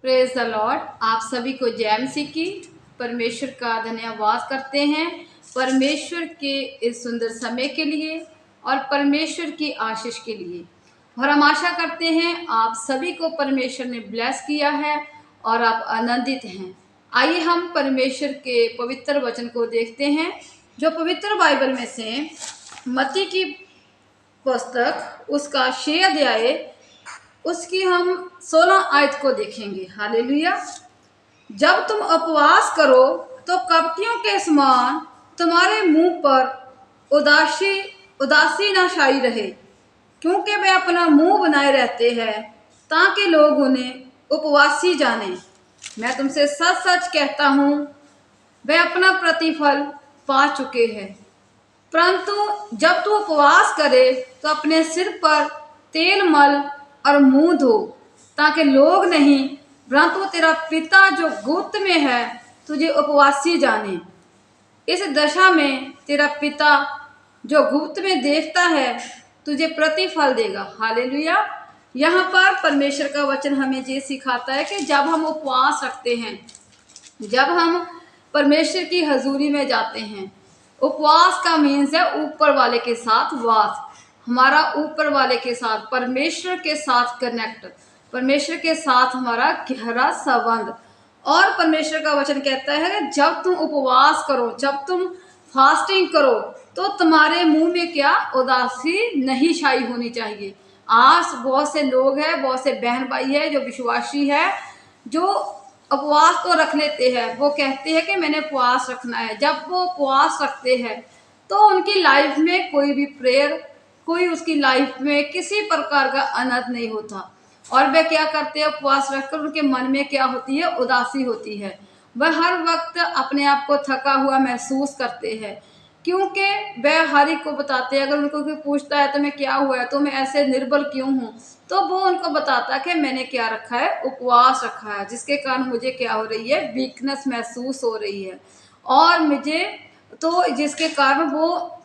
Praise the Lord. आप सभी को जय मसीह की। परमेश्वर का धन्यवाद करते हैं परमेश्वर के इस सुंदर समय के लिए और परमेश्वर की आशीष के लिए। और हम आशा करते हैं आप सभी को परमेश्वर ने ब्लेस किया है और आप आनंदित हैं। आइए हम परमेश्वर के पवित्र वचन को देखते हैं, जो पवित्र बाइबल में से मत्ती की पुस्तक उसका 6 अध्याय उसकी हम 16 आयत को देखेंगे। हालेलुया। जब तुम उपवास करो तो कपटियों के समान तुम्हारे मुंह पर उदासी ना छाई रहे, क्योंकि वे अपना मुंह बनाए रहते हैं ताकि लोग उन्हें उपवासी जाने। मैं तुमसे सच सच कहता हूँ, वे अपना प्रतिफल पा चुके हैं। परंतु जब तू उपवास करे तो अपने सिर पर तेल मल और मुंह धो, ताकि लोग नहीं परंतु तेरा पिता जो गुप्त में है तुझे उपवासी जाने। इस दशा में तेरा पिता जो गुप्त में देखता है तुझे प्रतिफल देगा। हालेलुया। यहाँ पर परमेश्वर का वचन हमें ये सिखाता है कि जब हम उपवास रखते हैं, जब हम परमेश्वर की हजूरी में जाते हैं, उपवास का मीन्स है ऊपर वाले के साथ वास, हमारा ऊपर वाले के साथ परमेश्वर के साथ कनेक्ट, परमेश्वर के साथ हमारा गहरा संबंध। और परमेश्वर का वचन कहता है जब तुम उपवास करो, जब तुम फास्टिंग करो तो तुम्हारे मुंह में क्या उदासी नहीं छाई होनी चाहिए। आज बहुत से लोग हैं, बहुत से बहन भाई है जो विश्वासी है, जो उपवास तो रख लेते हैं, वो कहते हैं कि मैंने उपवास रखना है। जब वो उपवास रखते हैं तो उनकी लाइफ में कोई भी प्रेयर, कोई उसकी लाइफ में किसी प्रकार का आनंद नहीं होता। और वे क्या करते हैं, उपवास रखकर उनके मन में क्या होती है, उदासी होती है। वह हर वक्त अपने आप को थका हुआ महसूस करते हैं, क्योंकि वह हर एक को बताते हैं। अगर उनको कोई पूछता है तुम्हें क्या हुआ है, तो मैं ऐसे निर्बल क्यों हूँ, तो वो उनको बताता है कि मैंने क्या रखा है, उपवास रखा है, जिसके कारण मुझे क्या हो रही है, वीकनेस महसूस हो रही है। और मुझे तो जिसके कारण वो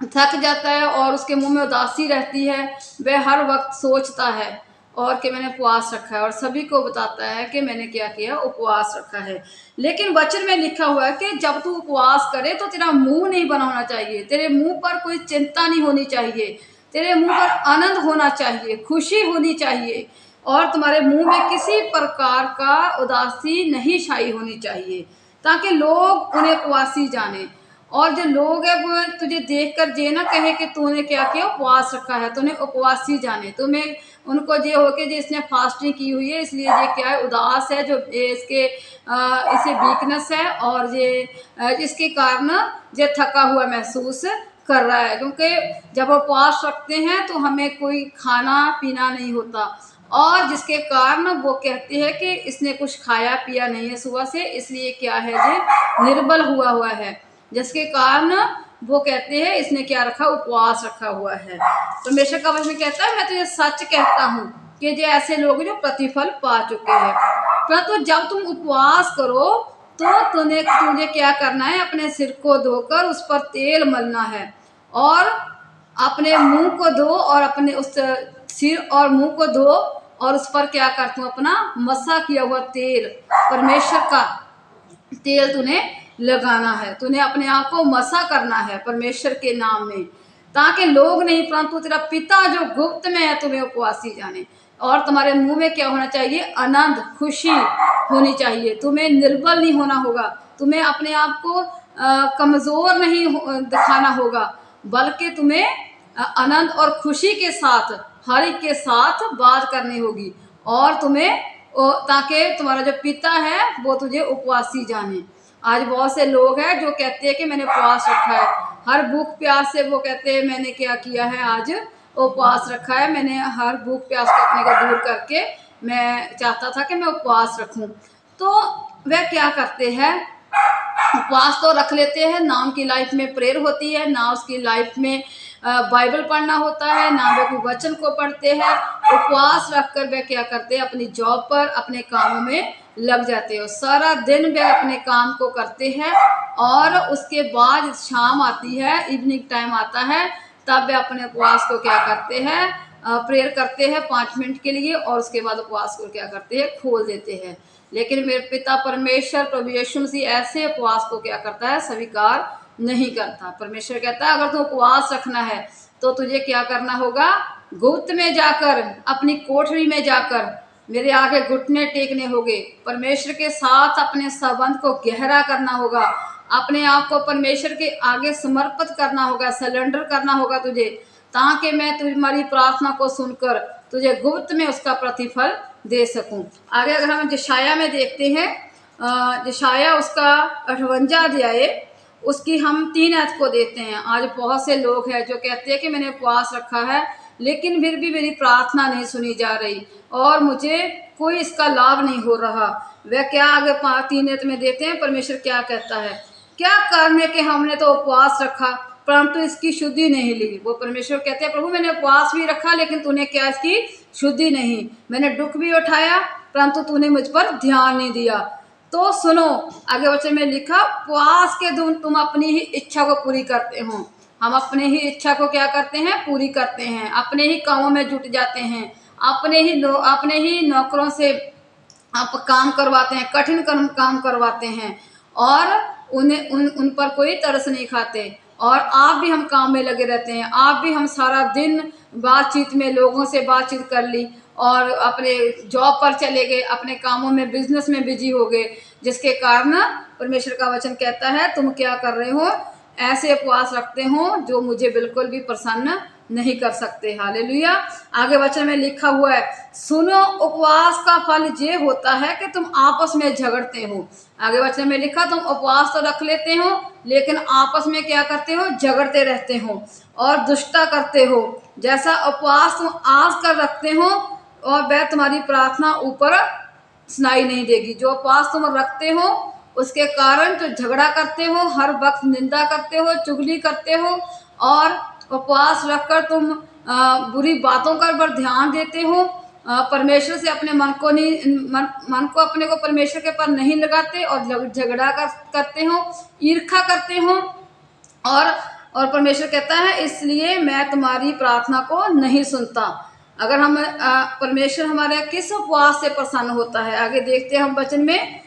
थक जाता है और उसके मुंह में उदासी रहती है। वह हर वक्त सोचता है और कि मैंने उपवास रखा है, और सभी को बताता है कि मैंने क्या किया, उपवास रखा है। लेकिन वचन में लिखा हुआ है कि जब तू उपवास करे तो तेरा मुंह नहीं बना होना चाहिए, तेरे मुंह पर कोई चिंता नहीं होनी चाहिए, तेरे मुंह पर आनंद होना चाहिए, खुशी होनी चाहिए, और तुम्हारे मुंह में किसी प्रकार का उदासी नहीं छाई होनी चाहिए, ताकि लोग उन्हें उपवासी जाने। और जो लोग है वो तुझे देखकर ये ना कहे कि तूने क्या किया, उपवास रखा है, तूने उपवासी जाने। तुम्हें उनको ये हो कि जिसने फास्टिंग की हुई है इसलिए ये क्या है, उदास है, जो इसके इसे वीकनेस है, और ये इसके कारण ये थका हुआ महसूस कर रहा है। क्योंकि जब उपवास रखते हैं तो हमें कोई खाना पीना नहीं होता, और जिसके कारण वो कहते हैं कि इसने कुछ खाया पिया नहीं है सुबह से, इसलिए क्या है, ये निर्बल हुआ हुआ है, जिसके कारण वो कहते हैं इसने क्या रखा, उपवास रखा हुआ है। परमेश्वर का वचन कहता है मैं तुझे सच कहता हूँ कि जो ऐसे लोग जो प्रतिफल पा चुके हैं। परंतु जब तुम उपवास करो तो तुझे क्या करना है, अपने सिर को धोकर उस पर तेल मलना है, और अपने मुंह को धो, और अपने उस सिर और मुंह को धो, और उस पर क्या करता हूँ, अपना मसा किया हुआ तेल, परमेश्वर का तेल तूने लगाना है, तूने अपने आप को मसा करना है परमेश्वर के नाम में, ताकि लोग नहीं परंतु तेरा पिता जो गुप्त में है तुम्हें उपवासी जाने। और तुम्हारे मुंह में क्या होना चाहिए, आनंद, खुशी होनी चाहिए, तुम्हें निर्बल नहीं होना होगा, तुम्हें अपने आप को कमजोर नहीं दिखाना होगा, बल्कि तुम्हें आनंद और खुशी के साथ हर एक के साथ बात करनी होगी, और तुम्हें ताकि तुम्हारा जो पिता है वो तुझे उपवासी जाने। आज बहुत से लोग हैं जो कहते हैं कि मैंने उपवास रखा है, हर भूख प्यास से वो कहते हैं मैंने क्या किया है, आज उपवास रखा है, मैंने हर भूख प्यास को अपने को दूर करके मैं चाहता था कि मैं उपवास रखूं। तो वह क्या करते हैं, उपवास तो रख लेते हैं, ना उनकी लाइफ में प्रेयर होती है, ना उसकी लाइफ में बाइबल पढ़ना होता है, ना वे कोई वचन को पढ़ते हैं। उपवास रखकर वे क्या करते हैं, अपनी जॉब पर अपने कामों में लग जाते हैं, सारा दिन वे अपने काम को करते हैं, और उसके बाद शाम आती है, इवनिंग टाइम आता है, तब वे अपने उपवास को क्या करते हैं, प्रेयर करते हैं 5 मिनट के लिए और उसके बाद उपवास को क्या करते हैं, खोल देते हैं। लेकिन मेरे पिता परमेश्वर प्रभु यीशु मसीह ऐसे उपवास को क्या करता है, स्वीकार नहीं करता। परमेश्वर कहता है अगर तू उपवास रखना है तो तुझे क्या करना होगा, गुप्त में जाकर, अपनी कोठरी में जाकर मेरे आगे घुटने टेकने होंगे। परमेश्वर के साथ अपने संबंध को गहरा करना होगा, अपने आप को परमेश्वर के आगे समर्पित करना होगा, सरेंडर करना होगा तुझे, ताकि मैं तुम्हारी प्रार्थना को सुनकर तुझे गुप्त में उसका प्रतिफल दे सकूं। आगे अगर हम यशायाह में देखते हैं, यशायाह उसका 58 अध्याय, उसकी हम 3 आयत को देखते हैं। आज बहुत से लोग हैं जो कहते हैं कि मैंने उपवास रखा है लेकिन फिर भी मेरी प्रार्थना नहीं सुनी जा रही और मुझे कोई इसका लाभ नहीं हो रहा। वह क्या आगे 3 आयत में देते हैं, परमेश्वर क्या कहता है, क्या कारण है कि हमने तो उपवास रखा परंतु इसकी शुद्धि नहीं ली। वो परमेश्वर कहते हैं प्रभु मैंने उपवास भी रखा लेकिन तूने क्या इसकी शुद्धि नहीं, मैंने दुख भी उठाया परंतु तूने मुझ पर ध्यान नहीं दिया। तो सुनो, आगे वचन में लिखा, उपवास के दिन तुम अपनी ही इच्छा को पूरी करते हो। हम अपने ही इच्छा को क्या करते हैं, पूरी करते हैं, अपने ही कामों में जुट जाते हैं, अपने ही नौकरों से आप काम करवाते हैं, कठिन काम करवाते हैं और उन्हें उन पर कोई तरस नहीं खाते। और आप भी हम काम में लगे रहते हैं, आप भी हम सारा दिन बातचीत में लोगों से बातचीत कर ली और अपने जॉब पर चले गए, अपने कामों में बिजनेस में बिजी हो गए, जिसके कारण परमेश्वर का वचन कहता है तुम क्या कर रहे हो, ऐसे उपवास रखते हो जो मुझे बिल्कुल भी प्रसन्न नहीं कर सकते। हालेलुया। आगे वचन में लिखा हुआ है, सुनो उपवास का फल ये होता है कि तुम आपस में झगड़ते हो। आगे वचन में लिखा, तुम उपवास तो रख लेते हो लेकिन आपस में क्या करते हो, झगड़ते रहते हो और दुष्टता करते हो। जैसा उपवास तुम आज कर रखते हो और वह तुम्हारी प्रार्थना ऊपर सुनाई नहीं देगी। जो उपवास तुम रखते हो उसके कारण तो झगड़ा करते हो, हर वक्त निंदा करते हो, चुगली करते हो और उपवास रखकर तुम बुरी बातों पर ध्यान देते हो, परमेश्वर से अपने मन को अपने को परमेश्वर के पर नहीं लगाते और झगड़ा करते हो, ईर्ष्या करते हो और परमेश्वर कहता है इसलिए मैं तुम्हारी प्रार्थना को नहीं सुनता। अगर हम परमेश्वर हमारे किस उपवास से प्रसन्न होता है, आगे देखते हैं हम वचन में,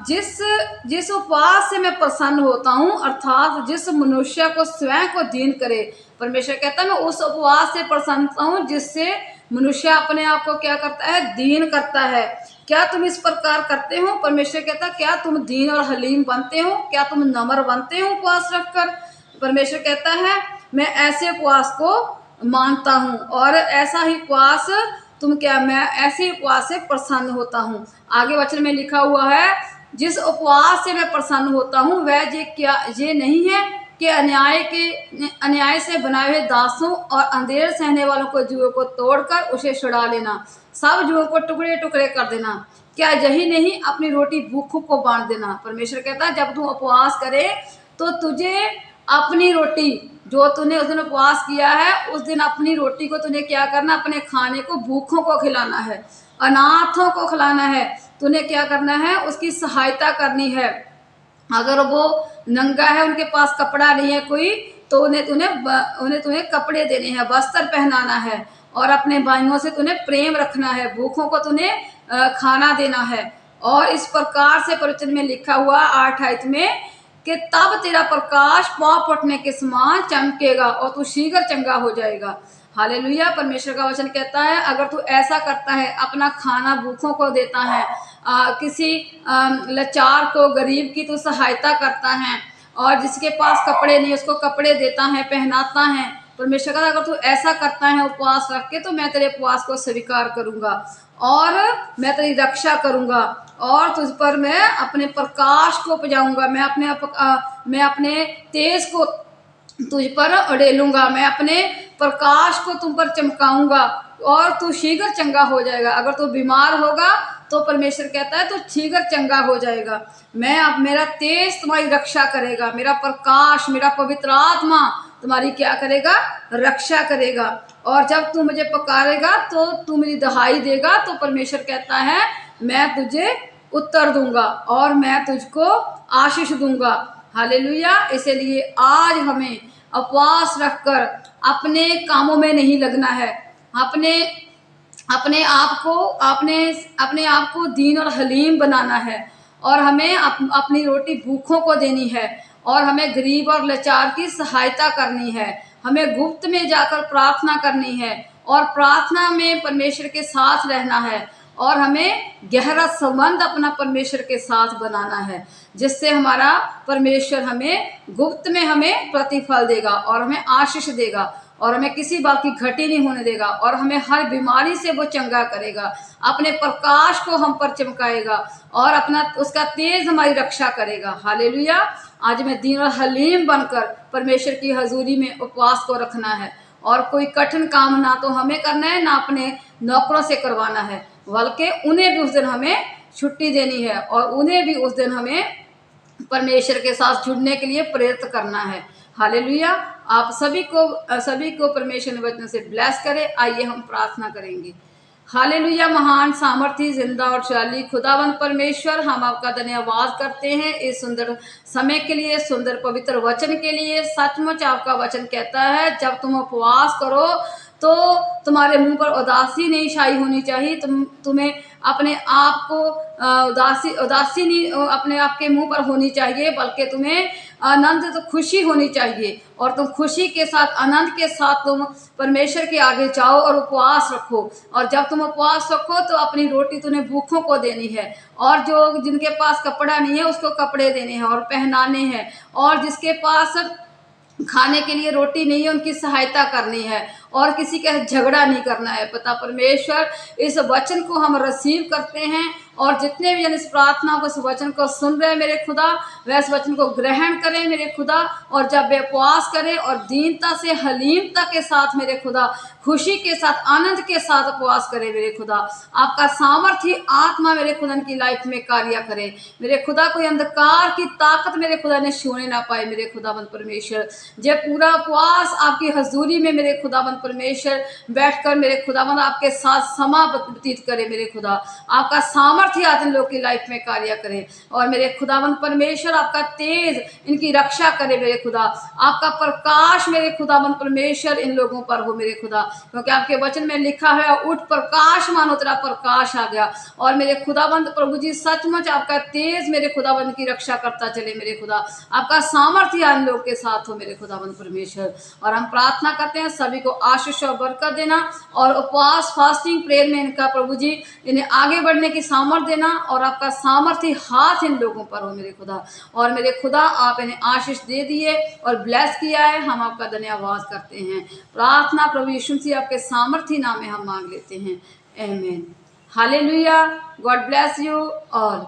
जिस उपवास से मैं प्रसन्न होता हूँ, अर्थात जिस मनुष्य को स्वयं को दीन करे। परमेश्वर कहता है मैं उस उपवास से प्रसन्न होता हूँ जिससे मनुष्य अपने आप को क्या करता है, दीन करता है। क्या तुम इस प्रकार करते हो? परमेश्वर कहता है क्या तुम दीन और हलीम बनते हो, क्या तुम नम्र बनते हो उपवास रखकर? परमेश्वर कहता है मैं ऐसे उपवास को मानता हूँ और ऐसा ही उपवास मैं ऐसे उपवास से प्रसन्न होता हूँ। आगे वचन में लिखा हुआ है, जिस उपवास से मैं प्रसन्न होता हूँ वह ये नहीं है कि अन्याय से बनाए हुए दासों और अंधेर सहने वालों को जुओं को तोड़कर उसे छुड़ा लेना, सब जुओं को टुकड़े टुकड़े कर देना, क्या यही नहीं अपनी रोटी भूखों को बांट देना। परमेश्वर कहता है जब तू उपवास करे तो तुझे अपनी रोटी जो तूने उस दिन उपवास किया है, उस दिन अपनी रोटी को तूने क्या करना, अपने खाने को भूखों को खिलाना है, अनाथों को खिलाना है, तूने क्या करना है, उसकी सहायता करनी है। अगर वो नंगा है, उनके पास कपड़ा नहीं है कोई, तो उन्हें तूने कपड़े देने हैं, वस्त्र पहनाना है और अपने भाइयों से तूने प्रेम रखना है, भूखों को तूने खाना देना है। और इस प्रकार से प्रवचन में लिखा हुआ 8 आयत में कि तब तेरा प्रकाश पाँव फटने के समान चमकेगा और तू शीघ्र चंगा हो जाएगा। हालेलुया। परमेश्वर का वचन कहता है अगर तू ऐसा करता है, अपना खाना भूखों को देता है, किसी लाचार को, गरीब की तू सहायता करता है और जिसके पास कपड़े नहीं उसको कपड़े देता है, पहनाता है, परमेश्वर का अगर तू ऐसा करता है उपवास रख के, तो मैं तेरे उपवास को स्वीकार करूंगा और मैं तेरी रक्षा करूंगा और तुझ पर मैं अपने प्रकाश को उपजाऊंगा, मैं अपने तेज को तुझ पर उड़ेलूंगा, मैं अपने प्रकाश को तुम पर चमकाऊंगा और तू शीघ्र चंगा हो जाएगा। अगर तू बीमार होगा तो परमेश्वर कहता है तो शीघ्र चंगा हो जाएगा। मेरा तेज तुम्हारी रक्षा करेगा, मेरा प्रकाश, मेरा पवित्र आत्मा तुम्हारी क्या करेगा, रक्षा करेगा। और जब तू मुझे पुकारेगा तो तू मेरी दहाई देगा, तो परमेश्वर कहता है मैं तुझे उत्तर दूंगा और मैं तुझको आशीष दूंगा। हालेलुया। इसलिए आज हमें उपवास रखकर अपने कामों में नहीं लगना है, अपने अपने आप को अपने आप को दीन और हलीम बनाना है, और हमें अपनी रोटी भूखों को देनी है, और हमें गरीब और लाचार की सहायता करनी है। हमें गुप्त में जाकर प्रार्थना करनी है, और प्रार्थना में परमेश्वर के साथ रहना है, और हमें गहरा संबंध अपना परमेश्वर के साथ बनाना है, जिससे हमारा परमेश्वर हमें गुप्त में हमें प्रतिफल देगा और हमें आशीष देगा, और हमें किसी बात की घटी नहीं होने देगा, और हमें हर बीमारी से वो चंगा करेगा। अपने प्रकाश को हम पर चमकाएगा, और अपना उसका तेज हमारी रक्षा करेगा। हालेलुया। आज मैं दीन और हलीम बनकर परमेश्वर की हजूरी में उपवास को रखना है, और कोई कठिन काम ना तो हमें करना है, ना अपने नौकरों से करवाना है, बल्कि उन्हें भी उस दिन हमें छुट्टी देनी है, और उन्हें भी उस दिन हमें परमेश्वर के साथ जुड़ने के लिए प्रेरित करना है। हालेलुया। आप सभी को परमेश्वर ने वचन से ब्लेस करे। आइए हम प्रार्थना करेंगे। हालेलुया। महान सामर्थी जिंदा और शाली खुदावंद परमेश्वर, हम आपका धन्यवाद करते हैं इस सुंदर समय के लिए, सुंदर पवित्र वचन के लिए। सचमुच आपका वचन कहता है, जब तुम उपवास करो तो तुम्हारे मुंह पर उदासी नहीं छाई होनी चाहिए। तुम्हें अपने आप को उदासी नहीं अपने आप के मुंह पर होनी चाहिए, बल्कि तुम्हें आनंद तो खुशी होनी चाहिए, और तुम खुशी के साथ आनंद के साथ तुम परमेश्वर के आगे जाओ और उपवास रखो। और जब तुम उपवास रखो तो अपनी रोटी तुम्हें भूखों को देनी है, और जो जिनके पास कपड़ा नहीं है उसको कपड़े देने हैं और पहनाने हैं, और जिसके पास खाने के लिए रोटी नहीं है उनकी सहायता करनी है, और किसी का झगड़ा नहीं करना है। पता परमेश्वर, इस वचन को हम रिसीव करते हैं, और जितने भी जन इस प्रार्थना को, इस वचन को सुन रहे हैं मेरे खुदा, वह इस वचन को ग्रहण करें मेरे खुदा, और जब वे उपवास करें और दीनता से हलीमता के साथ मेरे खुदा, खुशी के साथ आनंद के साथ उपवास करें मेरे खुदा, आपका सामर्थ्य आत्मा मेरे खुदा की लाइफ में कार्य करे मेरे खुदा। कोई अंधकार की ताकत मेरे खुदा ने छूने ना पाए मेरे खुदाबंद परमेश्वर। जब पूरा उपवास आपकी हजूरी में मेरे खुदाबंद परमेश्वर बैठकर मेरे खुदाबंद आपके साथ समा व्यतीत करे मेरे खुदा, आपका सामर्थ्य आज इन लोग की लाइफ में कार्य करे, और मेरे खुदाबंद परमेश्वर आपका तेज इनकी रक्षा करे मेरे खुदा। आपका प्रकाश मेरे खुदाबंद परमेश्वर इन लोगों पर हो मेरे खुदा, क्योंकि आपके वचन में लिखा है, उठ प्रकाश मानो तेरा प्रकाश आ गया। और मेरे खुदाबंद प्रभु जी, सचमुच आपका तेज मेरे खुदाबंद की रक्षा करता चले मेरे खुदा, आपका सामर्थ्य इन लोग के साथ हो मेरे खुदाबंद परमेश्वर। और हम प्रार्थना करते हैं सभी को आशीष और बरकत देना, और उपवास फास्टिंग प्रेयर में इनका प्रभु जी इन्हें आगे बढ़ने की सामर्थ्य देना, और आपका सामर्थ्य हाथ इन लोगों पर हो मेरे खुदा। और मेरे खुदा, आप इन्हें आशीष दे दिए और ब्लेस किया है, हम आपका धन्यवाद करते हैं। प्रार्थना प्रभु यीशु मसीह आपके सामर्थ्य नाम में हम मांग लेते हैं, आमीन। Hallelujah. God bless you all.